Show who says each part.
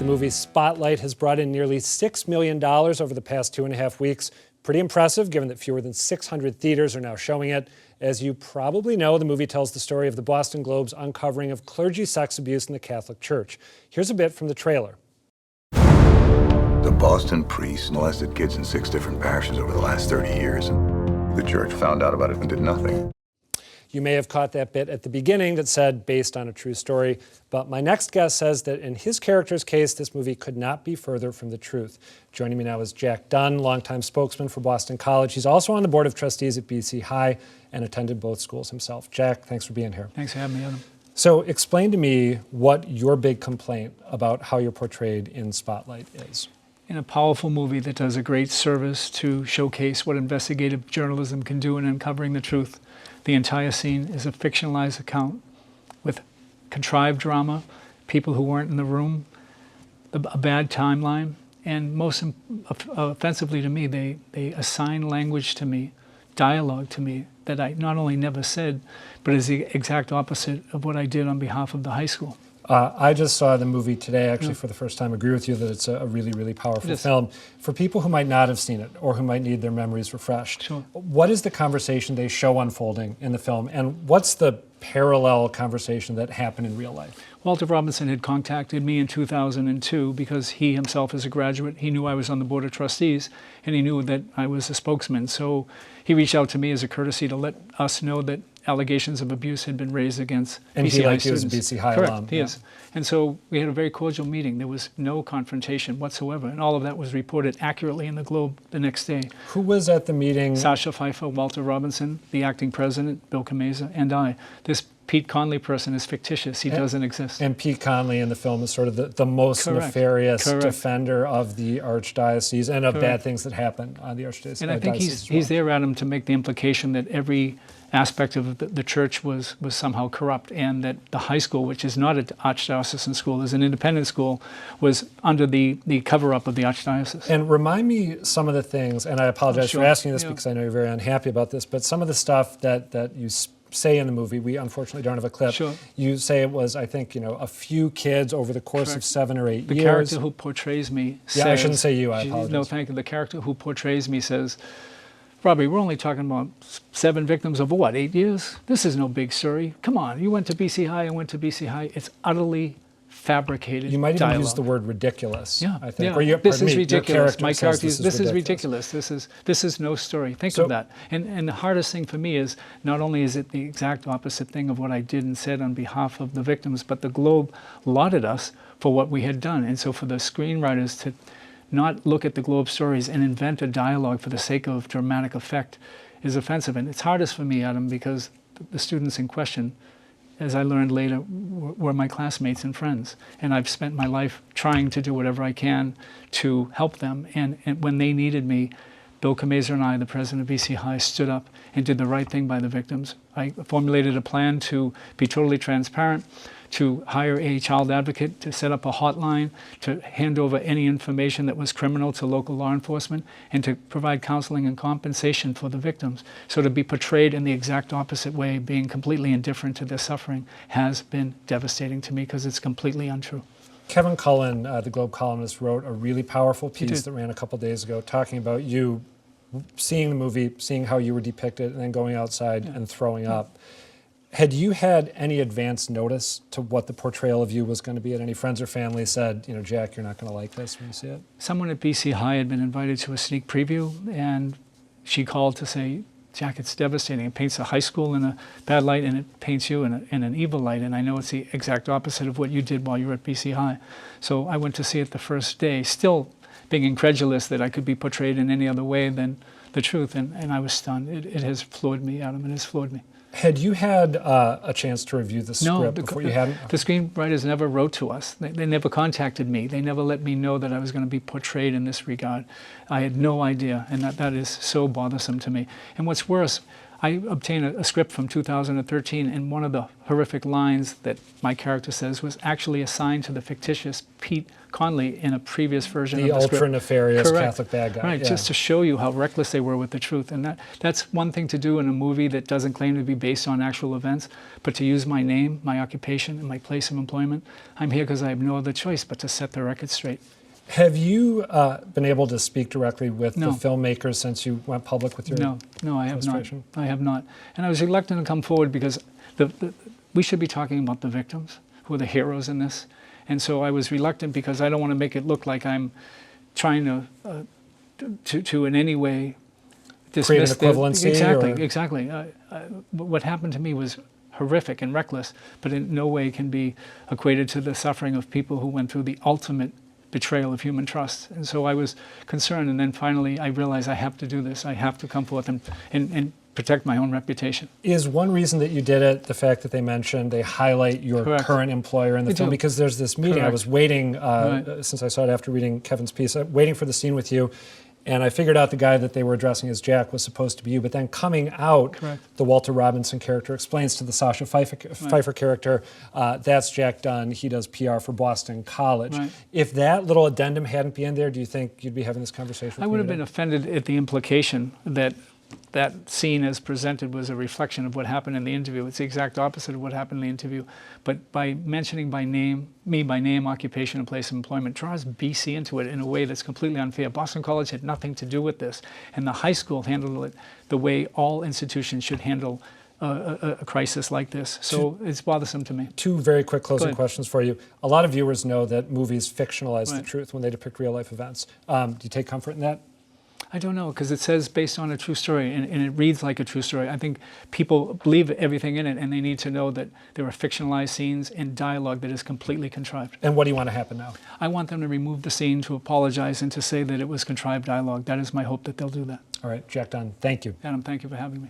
Speaker 1: The movie Spotlight has brought in nearly $6 million over the past 2.5 weeks. Pretty impressive, given that fewer than 600 theaters are now showing it. As you probably know, the movie tells the story of the Boston Globe's uncovering of clergy sex abuse in the Catholic Church. Here's a bit from the trailer.
Speaker 2: The Boston priests molested kids in 6 different parishes over the last 30 years. The church found out about it and did nothing.
Speaker 1: You may have caught that bit at the beginning that said, based on a true story, but my next guest says that in his character's case, this movie could not be further from the truth. Joining me now is Jack Dunn, longtime spokesman for Boston College. He's also on the board of trustees at BC High and attended both schools himself. Jack, thanks for being here.
Speaker 3: Thanks for having me, Adam.
Speaker 1: So explain to me what your big complaint about how you're portrayed in Spotlight is.
Speaker 3: In a powerful movie that does a great service to showcase what investigative journalism can do in uncovering the truth, the entire scene is a fictionalized account with contrived drama, people who weren't in the room, a bad timeline, and most offensively to me, they assign language to me, dialogue to me, that I not only never said, but is the exact opposite of what I did on behalf of the high school.
Speaker 1: I just saw the movie today, actually, for the first time. I agree with you that it's a really, really powerful film. For people who might not have seen it or who might need their memories refreshed, what is the conversation they show unfolding in the film, and what's the parallel conversation that happened in real life?
Speaker 3: Walter Robinson had contacted me in 2002 because he himself is a graduate. He knew I was on the board of trustees, and he knew that I was a spokesman. So he reached out to me as a courtesy to let us know that allegations of abuse had been raised against
Speaker 1: and
Speaker 3: BC High students.
Speaker 1: And he, like, he was a BC High alum.
Speaker 3: Correct, he is. And so we had a very cordial meeting. There was no confrontation whatsoever, and all of that was reported accurately in the Globe the next day.
Speaker 1: Who was at the meeting?
Speaker 3: Sasha Pfeiffer, Walter Robinson, the acting president, Bill Kameza, and I. This Pete Conley person is fictitious. He doesn't exist.
Speaker 1: And Pete Conley in the film is sort of the most nefarious defender of the archdiocese and of bad things that happen on the archdiocese.
Speaker 3: And I think he's there, Adam, to make the implication that every aspect of the church was somehow corrupt, and that the high school, which is not an archdiocesan school, is an independent school, was under the cover-up of the archdiocese.
Speaker 1: And remind me some of the things, and I apologize for asking this because I know you're very unhappy about this, but some of the stuff that you say in the movie, we unfortunately don't have a clip. You say it was, I think, a few kids over the course of 7 or 8 years.
Speaker 3: The character who portrays me says...
Speaker 1: Yeah, I shouldn't say you, I apologize.
Speaker 3: No, thank you. The character who portrays me says, Robbie, we're only talking about 7 victims over what, 8 years? This is no big story. Come on, you went to BC High, I went to BC High. It's utterly fabricated.
Speaker 1: You might
Speaker 3: even
Speaker 1: use the word ridiculous.
Speaker 3: Yeah,
Speaker 1: I think.
Speaker 3: Yeah.
Speaker 1: Or
Speaker 3: this is ridiculous. My character,
Speaker 1: this
Speaker 3: is ridiculous. This is no story. Think of that. And the hardest thing for me is not only is it the exact opposite thing of what I did and said on behalf of the victims, but the Globe lauded us for what we had done. And so for the screenwriters to not look at the Globe stories and invent a dialogue for the sake of dramatic effect is offensive. And it's hardest for me, Adam, because the students in question, as I learned later, were my classmates and friends. And I've spent my life trying to do whatever I can to help them. And when they needed me, Bill Kameza and I, the president of BC High, stood up and did the right thing by the victims. I formulated a plan to be totally transparent, to hire a child advocate, to set up a hotline, to hand over any information that was criminal to local law enforcement, and to provide counseling and compensation for the victims. So to be portrayed in the exact opposite way, being completely indifferent to their suffering, has been devastating to me because it's completely untrue.
Speaker 1: Kevin Cullen, the Globe columnist, wrote a really powerful piece that ran a couple days ago talking about you seeing the movie, seeing how you were depicted, and then going outside and throwing up. Had you had any advance notice to what the portrayal of you was going to be? Had any friends or family said, Jack, you're not going to like this when you see it?
Speaker 3: Someone at BC High had been invited to a sneak preview, and she called to say, Jack, it's devastating. It paints a high school in a bad light, and it paints you in an evil light, and I know it's the exact opposite of what you did while you were at BC High. So I went to see it the first day, still being incredulous that I could be portrayed in any other way than the truth, and I was stunned. It has floored me, Adam, it has floored me.
Speaker 1: Had you had a chance to review the script before you hadn't?
Speaker 3: The screenwriters never wrote to us. They never contacted me. They never let me know that I was going to be portrayed in this regard. I had no idea, and that is so bothersome to me. And what's worse, I obtained a script from 2013, and one of the horrific lines that my character says was actually assigned to the fictitious Pete Conley in a previous version of the script.
Speaker 1: The ultra-nefarious
Speaker 3: Correct.
Speaker 1: Catholic bad guy.
Speaker 3: Right,
Speaker 1: yeah.
Speaker 3: just to show you how reckless they were with the truth. And that's one thing to do in a movie that doesn't claim to be based on actual events, but to use my name, my occupation, and my place of employment. I'm here because I have no other choice but to set the record straight.
Speaker 1: Have you been able to speak directly with
Speaker 3: No.
Speaker 1: the filmmakers since you went public with your
Speaker 3: No, I have not.
Speaker 1: frustration?
Speaker 3: I have not. And I was reluctant to come forward because we should be talking about the victims, who are the heroes in this. And so I was reluctant because I don't want to make it look like I'm trying to in any way dismiss
Speaker 1: create an equivalency.
Speaker 3: Exactly. What happened to me was horrific and reckless, but in no way can be equated to the suffering of people who went through the ultimate betrayal of human trust. And so I was concerned, and then finally I realized I have to do this. I have to come forth and protect my own reputation.
Speaker 1: Is one reason that you did it the fact that they mentioned, they highlight your
Speaker 3: Correct.
Speaker 1: current employer in the
Speaker 3: They
Speaker 1: film?
Speaker 3: do.
Speaker 1: Because there's this meeting, I
Speaker 3: Correct.
Speaker 1: was waiting,
Speaker 3: Right.
Speaker 1: since I saw it after reading Kevin's piece, waiting for the scene with you, and I figured out the guy that they were addressing as Jack was supposed to be you, but then coming out,
Speaker 3: Correct.
Speaker 1: the Walter Robinson character explains to the Sasha Pfeiffer character, that's Jack Dunn, he does PR for Boston College.
Speaker 3: Right.
Speaker 1: If that little addendum hadn't been there, do you think you'd be having this conversation with
Speaker 3: I
Speaker 1: me
Speaker 3: would have
Speaker 1: today?
Speaker 3: been offended at the implication that that scene as presented was a reflection of what happened in the interview. It's the exact opposite of what happened in the interview. But by mentioning me by name, occupation, and place of employment, draws BC into it in a way that's completely unfair. Boston College had nothing to do with this, and the high school handled it the way all institutions should handle a crisis like this. So it's bothersome to me.
Speaker 1: Two very quick closing
Speaker 3: ahead.
Speaker 1: questions for you. A lot of viewers know that movies fictionalize the
Speaker 3: Right.
Speaker 1: truth when they depict real life events. Do you take comfort in that?
Speaker 3: I don't know, because it says based on a true story, and it reads like a true story. I think people believe everything in it, and they need to know that there are fictionalized scenes and dialogue that is completely contrived.
Speaker 1: And what do you want to happen now?
Speaker 3: I want them to remove the scene, to apologize, and to say that it was contrived dialogue. That is my hope that they'll do that.
Speaker 1: All right, Jack Dunn, thank you.
Speaker 3: Adam, thank you for having me.